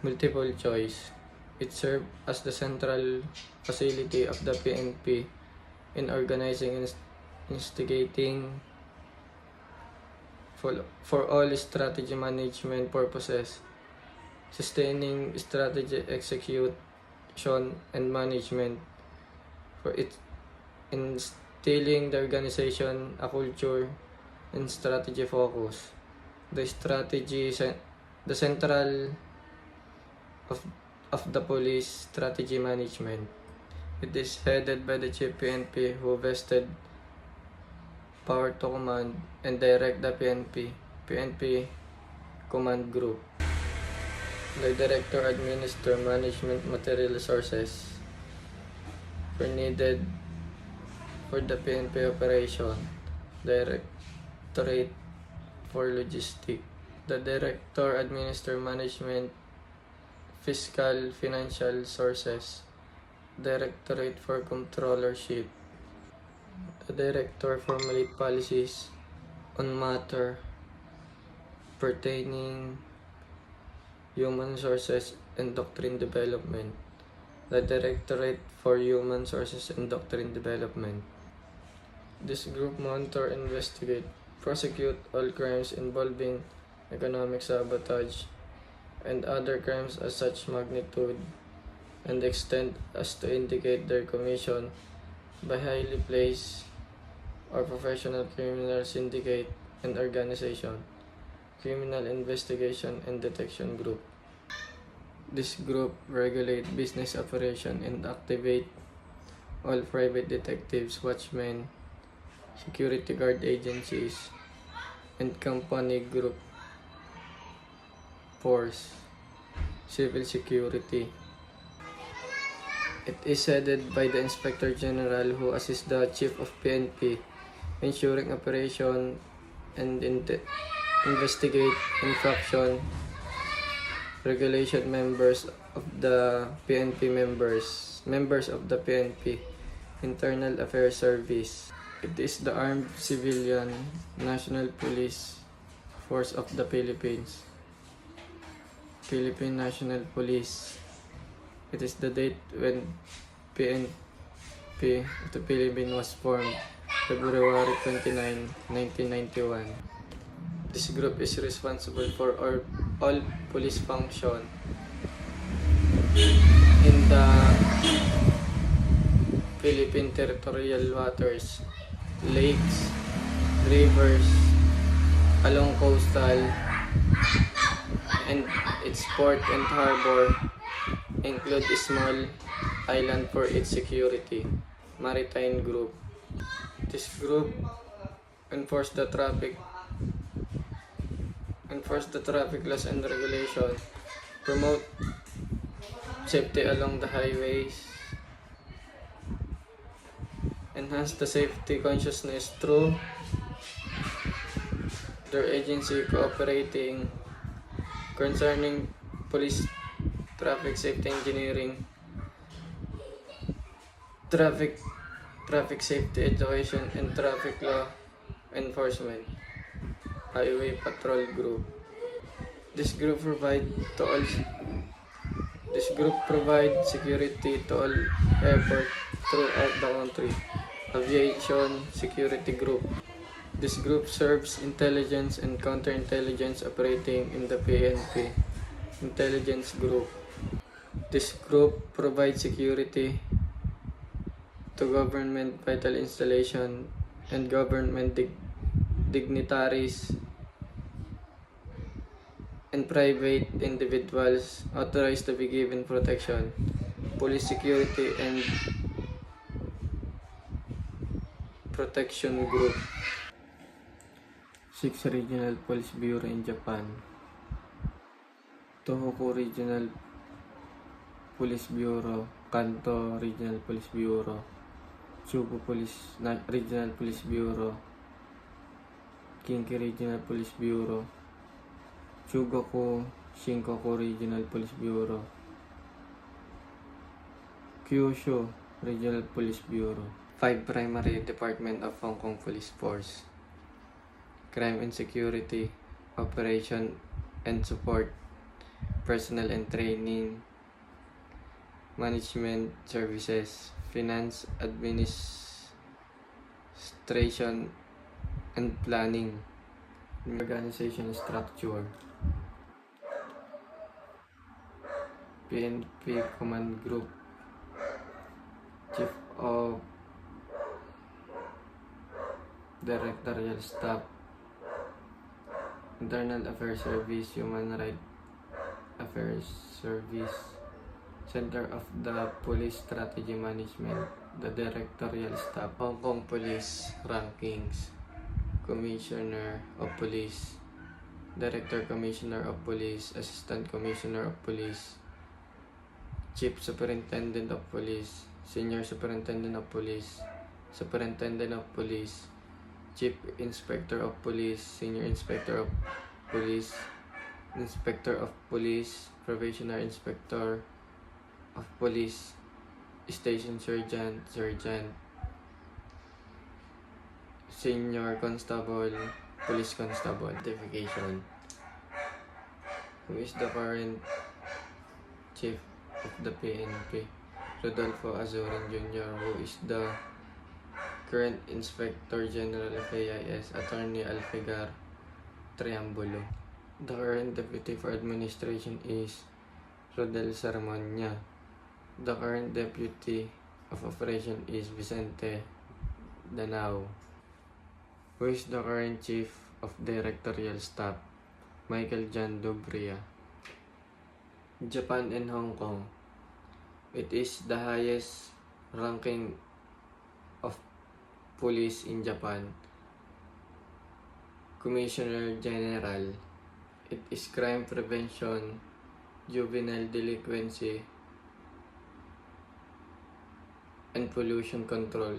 Multiple choice. It served as the central facility of the PNP in organizing and instigating for all strategy management purposes, sustaining strategy execution and management, for it instilling the organization a culture and strategy focus. The central of the police strategy management. It is headed by the Chief PNP who vested power to command and direct the PNP Command Group. The Director administer management material resources for needed for the PNP operation. Directorate for Logistics. The Director administer management fiscal financial sources. Directorate for Controllership. The Director formulate policies on matter pertaining human sources and doctrine development. The Directorate for Human Sources and Doctrine Development. This group monitor, investigate, prosecute all crimes involving economic sabotage and other crimes of such magnitude and extent as to indicate their commission by highly placed or professional criminal syndicate and organization, criminal investigation and detection group. This group regulate business operation and activate all private detectives, watchmen, security guard agencies, and company group force, civil security. It is headed by the Inspector General who assists the Chief of PNP, ensuring operation and investigate infraction, regulation members of the PNP members of the PNP, Internal Affairs Service. It is the Armed Civilian National Police Force of the Philippines, Philippine National Police. It is the date when PNP of the Philippines was formed, February 29, 1991. This group is responsible for all police function in the Philippine territorial waters, lakes, rivers, along coastal, and its port and harbor, include a small island for its security, maritime group. This group enforce the traffic laws and regulation, promote safety along the highways, enhance the safety consciousness through their agency cooperating concerning police traffic safety engineering, traffic safety education, and traffic law enforcement, highway patrol group. This group provide security to all airports throughout the country. Aviation security group. This group serves intelligence and counterintelligence operating in the PNP intelligence group. This group provides security to government vital installation and government dignitaries and private individuals authorized to be given protection, police security and protection group. 6 Regional Police Bureau in Japan. Tohoku Regional Police Bureau, Kanto Regional Police Bureau, Chubu Regional Police Bureau, Kinki Regional Police Bureau, Chugoku Shinkoku Regional Police Bureau, Kyushu Regional Police Bureau. 5 Primary Department of Hong Kong Police Force. Crime and Security, Operation and Support, Personnel and Training, Management Services, Finance, Administration, and Planning. Organization Structure, PNP Command Group, Chief of Directorial Staff, Internal Affairs Service, Human Rights Affairs Service, Center of the Police Strategy Management, the Directorial Staff, Hong Kong Police Rankings, Commissioner of Police, Director Commissioner of Police, Assistant Commissioner of Police, Chief Superintendent of Police, Senior Superintendent of Police, Superintendent of Police, Chief Inspector of Police, Senior Inspector of Police, Inspector of Police, Probationary Inspector of Police, Station Sergeant, Senior Constable, Police Constable. Identification. Who is the current Chief of the PNP? Rodolfo Azurin Jr. Who is the current Inspector General of AIS? Attorney Alfigar Triambulo. The current Deputy for Administration is Rodel Sarmonia. The current Deputy of Operation is Vicente Danao. Who is the current Chief of Directorial Staff? Michael John Dobria. Japan and Hong Kong. It is the highest ranking of police in Japan. Commissioner General. It is crime prevention, juvenile delinquency, and pollution control.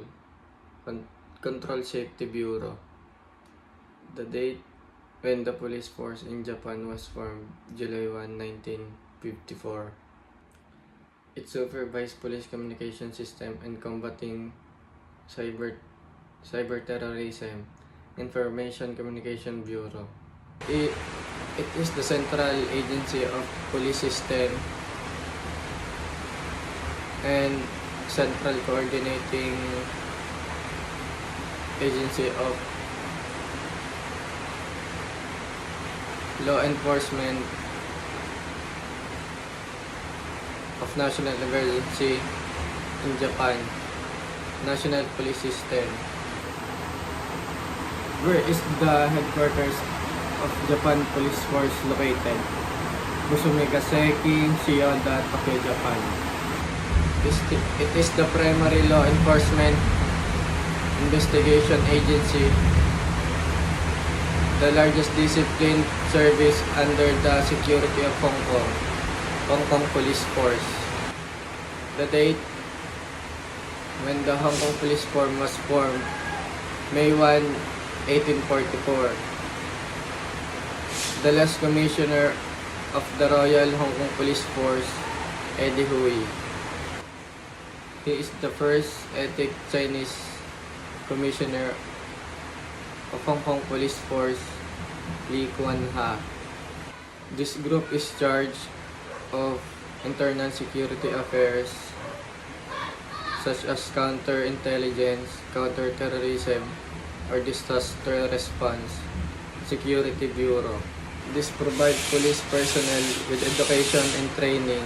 Control Safety Bureau. The date when the police force in Japan was formed, July 1, 1954. It supervised police communication system and combating cyber terrorism. Information Communication Bureau. It is the central agency of police system and central coordinating agency of law enforcement of national emergency in Japan. National Police System. Where is the headquarters of Japan Police Force located? Musume Gaseki, Shiyoda, Tokyo, Japan. It is the primary law enforcement investigation agency, the largest discipline service under the security of Hong Kong Police Force. The date when the Hong Kong Police Force was formed, May 1, 1844. The last commissioner of the Royal Hong Kong Police Force, Eddie Hui. He is the first ethnic Chinese commissioner of Hong Kong Police Force, Lee Kuan Ha. This group is charged of internal security affairs such as counterintelligence, counterterrorism, or disaster response, Security Bureau. This provides police personnel with education and training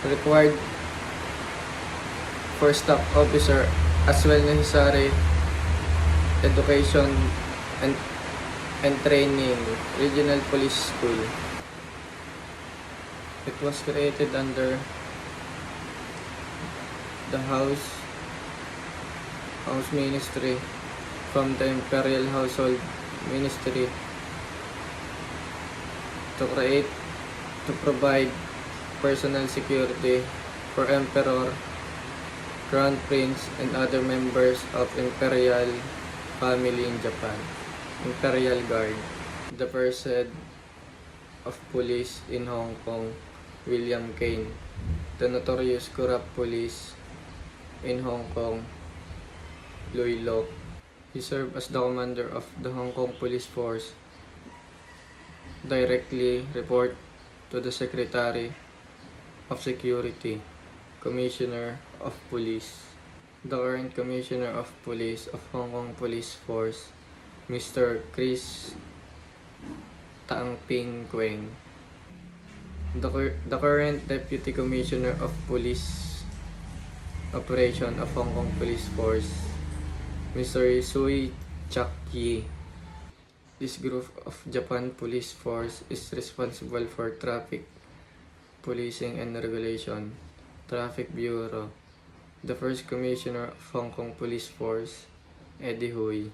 required for staff officer, as well necessary education and training. Regional Police School. It was created under the House Ministry from the Imperial Household Ministry to provide personal security for Emperor, Crown Prince, and other members of Imperial family in Japan. Imperial Guard. The first head of police in Hong Kong, William Kane. The notorious corrupt police in Hong Kong, Louis Locke. He served as the commander of the Hong Kong Police Force directly report to the Secretary of Security, Commissioner of Police. The current Commissioner of Police of Hong Kong Police Force, Mr. Chris Tang Ping Queng. The current Deputy Commissioner of Police Operation of Hong Kong Police Force, Mr. Sui Chak Yi. This group of Japan Police Force is responsible for traffic policing and regulation, Traffic Bureau. The first Commissioner of Hong Kong Police Force, Eddie Hui.